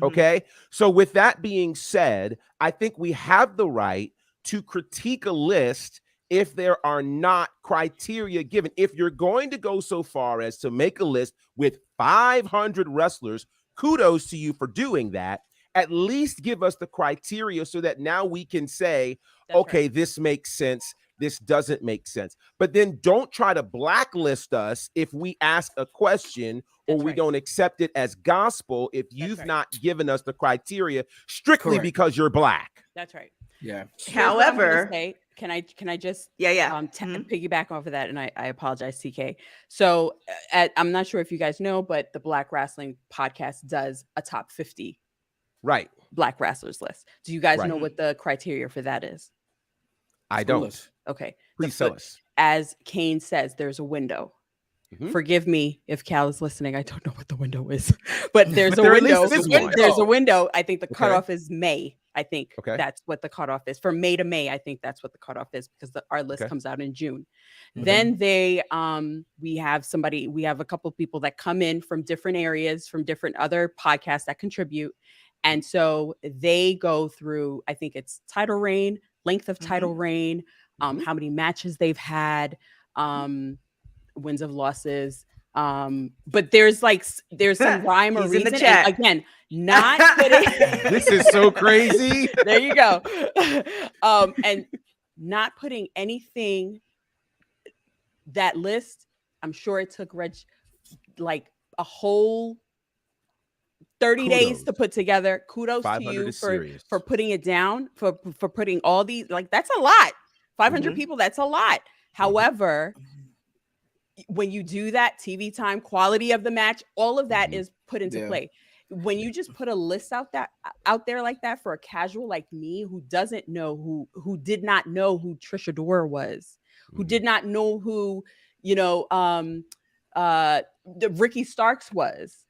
Okay. So with that being said, I think we have the right to critique a list if there are not criteria given. If you're going to go so far as to make a list with 500 wrestlers, kudos to you for doing that. At least give us the criteria so that now we can say, this makes sense. This doesn't make sense. But then don't try to blacklist us if we ask a question or we don't accept it as gospel if you've not given us the criteria strictly because you're Black. That's right. Yeah. However, can I just piggyback off of that, and I apologize, TK. So I'm not sure if you guys know, but the Black Wrestling Podcast does a top 50 Black wrestlers list. Do you guys know what the criteria for that is? I don't. Okay. Please tell us. As Kane says, there's a window. Forgive me if Cal is listening. I don't know what the window is, but there's a window. There's a window. I think the cutoff is May. I think that's what the cutoff is. From May to May, I think that's what the cutoff is, because our list comes out in June. Then we have a couple people that come in from different areas, from different other podcasts that contribute. And so they go through, I think it's title reign, length of title reign, how many matches they've had, wins of losses. But there's some rhyme or reason. And again, not putting this is so crazy. There you go. And not putting anything, that list, I'm sure it took Reg like a whole 30 days to put together. Kudos to you for putting it down, for putting all these, like, that's a lot. 500 people, that's a lot. However, when you do that, TV time, quality of the match, all of that is put into play. when you just put a list out there like that for a casual like me who doesn't know who did not know who Trisha Dora was, who did not know who, the Ricky Starks was.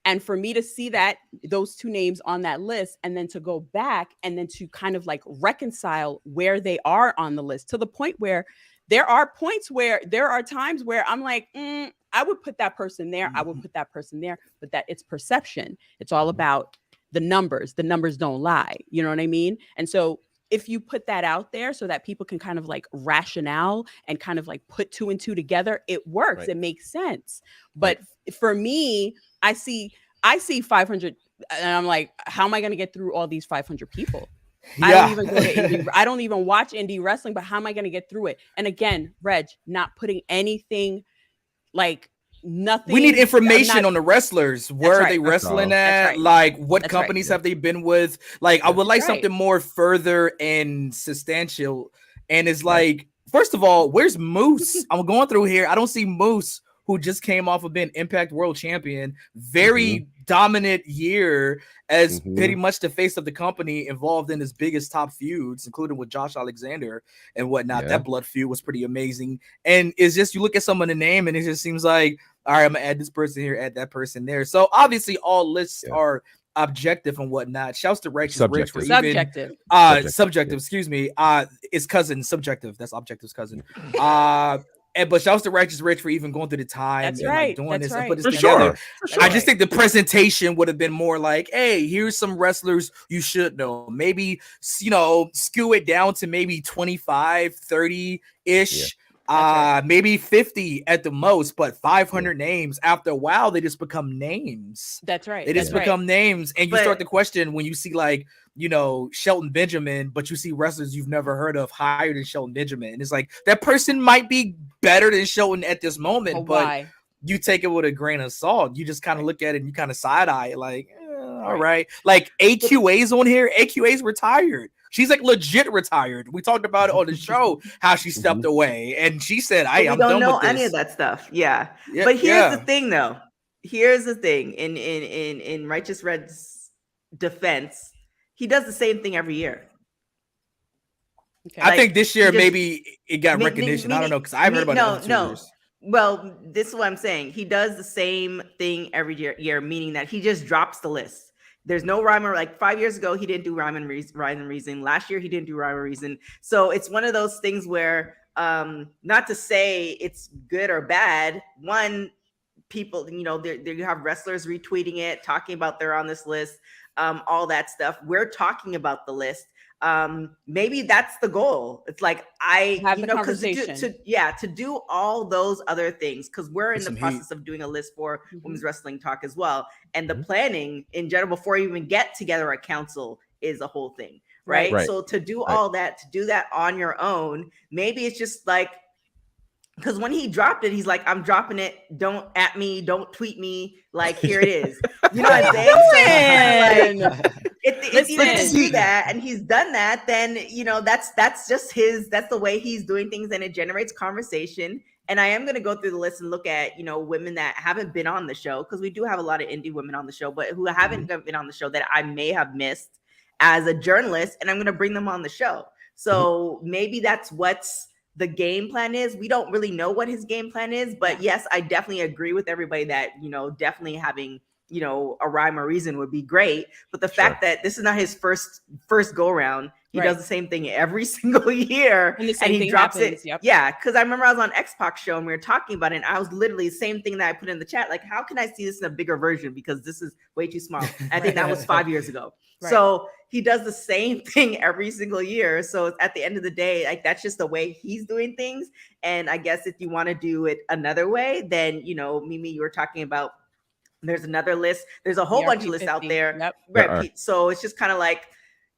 And for me to see that those two names on that list, and then to go back and then to kind of like reconcile where they are on the list, to the point where there are times where I'm like, I would put that person there. I would put that person there, but that it's perception. It's all about the numbers. The numbers don't lie. You know what I mean? And so if you put that out there so that people can kind of like rationale and kind of like put two and two together, it works. Right. It makes sense. But for me, I see 500 and I'm like, how am I going to get through all these 500 people? Yeah. I don't even go to indie. I don't even watch indie wrestling, but how am I going to get through it? And again, Reg, not putting anything like nothing. We need information on the wrestlers. Where are they wrestling at? Right. Like what companies have they been with? Like I would like something more further and substantial. And it's like, first of all, where's Moose? I'm going through here. I don't see Moose, who just came off of being Impact World Champion. Very dominant year as pretty much the face of the company, involved in his biggest top feuds, including with Josh Alexander and whatnot. That blood feud was pretty amazing. And it's just, you look at some of the name and it just seems like, all right, I'm gonna add this person here, add that person there. So obviously all lists are objective and whatnot. Shouts to Righteous Rich for subjective. Subjective, excuse me. His cousin, subjective. That's Objective's cousin. But shouts to Righteous Rich for even going through the time and like doing this and put this together. I just think the presentation would have been more like, hey, here's some wrestlers you should know. Maybe, skew it down to maybe 25, 30-ish. Maybe 50 at the most, but 500 names. After a while, they just become names. That's right. They just become names. And you start to question when you see like, Shelton Benjamin, but you see wrestlers you've never heard of higher than Shelton Benjamin. And it's like, that person might be better than Shelton at this moment, but you take it with a grain of salt. You just kind of look at it and you kind of side eye it like, all right. Like AQA's on here. AQA's retired. She's like legit retired. We talked about it on the show, how she stepped away. And she said, I'm done with this. We don't know any of that stuff. Yeah. But here's the thing though. Here's the thing. In Righteous Red's defense, he does the same thing every year. Okay. I think this year maybe it got recognition. I don't know, because I've heard about it. No. Well, this is what I'm saying. He does the same thing every year, meaning that he just drops the list. There's no rhyme or like 5 years ago, he didn't do rhyme and reason. Last year, he didn't do rhyme and reason. So it's one of those things where, not to say it's good or bad. One, people, you have wrestlers retweeting it, talking about they're on this list, all that stuff. We're talking about the list. Maybe that's the goal. It's like to do all those other things, because we're in the process of doing a list for Women's Wrestling Talk as well, and the planning in general before you even get together a council is a whole thing, right? So to do all that, to do that on your own, maybe it's just like, because when he dropped it, he's like, I'm dropping it. Don't at me. Don't tweet me. Like, here it is. You know what I'm saying? So, like, if he didn't do that and he's done that, then, that's just that's the way he's doing things, and it generates conversation. And I am going to go through the list and look at, women that haven't been on the show, because we do have a lot of indie women on the show, but who haven't been on the show that I may have missed as a journalist, and I'm going to bring them on the show. So maybe that's what's the game plan is. We don't really know what his game plan is, but yes, I definitely agree with everybody that, definitely having, a rhyme or reason would be great. But the fact that this is not his first go around, he does the same thing every single year, and he drops it. Yeah, because I remember I was on X-Pac show and we were talking about it, and I was literally the same thing that I put in the chat, like, how can I see this in a bigger version, because this is way too small. I think that was 5 years ago. So he does the same thing every single year. So at the end of the day, like, that's just the way he's doing things. And I guess if you want to do it another way, then, Mimi, you were talking about, there's another list. There's a whole bunch of lists out there. Right. So it's just kind of like,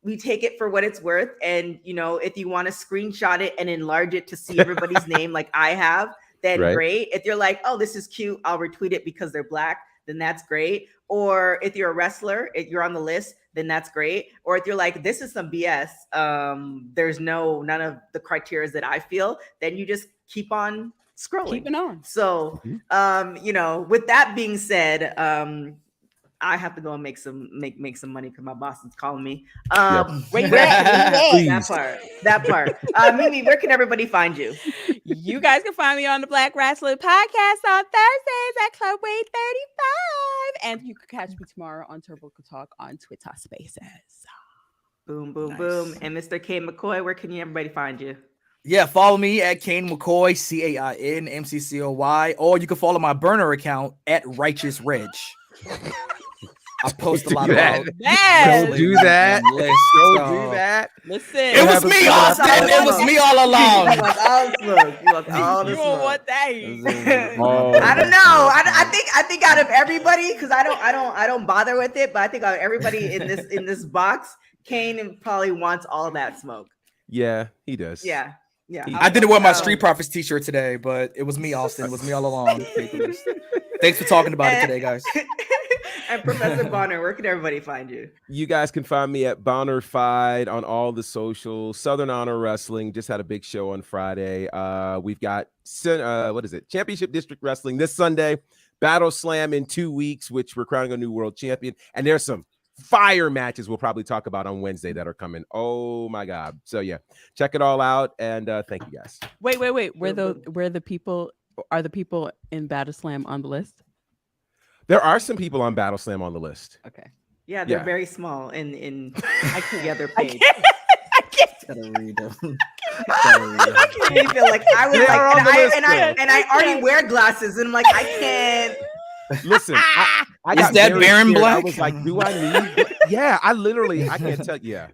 we take it for what it's worth. And, if you want to screenshot it and enlarge it to see everybody's name, like I have, then great. If you're like, oh, this is cute, I'll retweet it because they're Black, then that's great. Or if you're a wrestler, if you're on the list, then that's great. Or if you're like, this is some BS, there's none of the criteria that I feel, then you just keep on scrolling. Keep it on. So, with that being said, I have to go and make some money because my boss is calling me. Wait, that part. Mimi, where can everybody find you? You guys can find me on the Black Wrestling Podcast on Thursdays at Club Weight 35. And you can catch me tomorrow on Turbo Talk on Twitter Spaces. Boom, boom, boom. And Mr. K. McCoy, where can everybody find you? Yeah, follow me at Kane McCoy, CainMcCoy, or you can follow my burner account at Righteous Reg. I post a lot about Yes. Don't do that. Don't do that. Listen. It was me, Austin. It was me all along. You want all the smoke. You want all the You smoke. don't want that. I don't know. I think out of everybody, because I don't bother with it, but I think out of everybody in this box, Kane probably wants all that smoke. Yeah, he does. Yeah. I didn't wear my Street Profits t-shirt today, but it was me, Austin. It was me all along. Thanks for talking about it today, guys. And Professor Bonner, where can everybody find you? You guys can find me at Bonnerfied on all the socials. Southern Honor Wrestling just had a big show on Friday. We've got Championship District Wrestling this Sunday, Battle Slam in 2 weeks, which we're crowning a new world champion. And there's some fire matches we'll probably talk about on Wednesday that are coming. Oh my God. So yeah, check it all out. And thank you guys. Wait. Are the people in Battle Slam on the list? There are some people on Battle Slam on the list. Okay. Yeah, they're very small in the other I page. can't. Gotta read them. I can't even feel like I was They like, are on the list, and I already wear glasses, and I'm like, I can't. Listen, I Is got that very Baron scared. Black? I was like, do I need? Yeah, I can't tell. Yeah,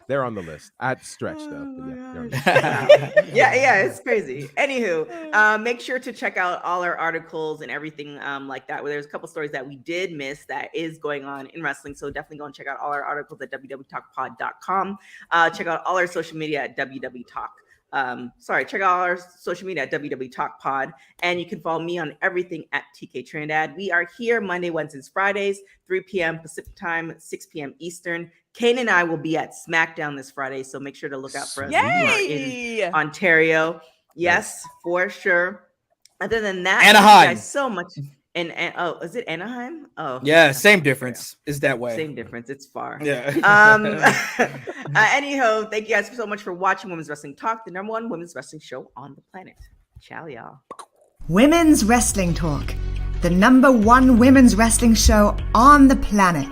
they're on the list. I had to stretch though. But yeah, they're on the list. yeah, it's crazy. Anywho, make sure to check out all our articles and everything like that. Where there's a couple stories that we did miss that is going on in wrestling. So definitely go and check out all our articles at www.talkpod.com. Check out all our social media at www.talk. Check out our social media at WWTalkPod, and you can follow me on everything at TK Trinidad. We are here Monday, Wednesdays, Fridays, 3 p.m. Pacific time, 6 p.m. Eastern. Kane and I will be at SmackDown this Friday, so make sure to look out for us in Ontario. Yes, for sure. Other than that, Anaheim. thank you guys so much. And is it Anaheim? Oh, Yeah, same difference. It's that way. Same difference. It's far. Yeah. Anyhow, thank you guys so much for watching Women's Wrestling Talk, the #1 women's wrestling show on the planet. Ciao, y'all. Women's Wrestling Talk, the #1 women's wrestling show on the planet.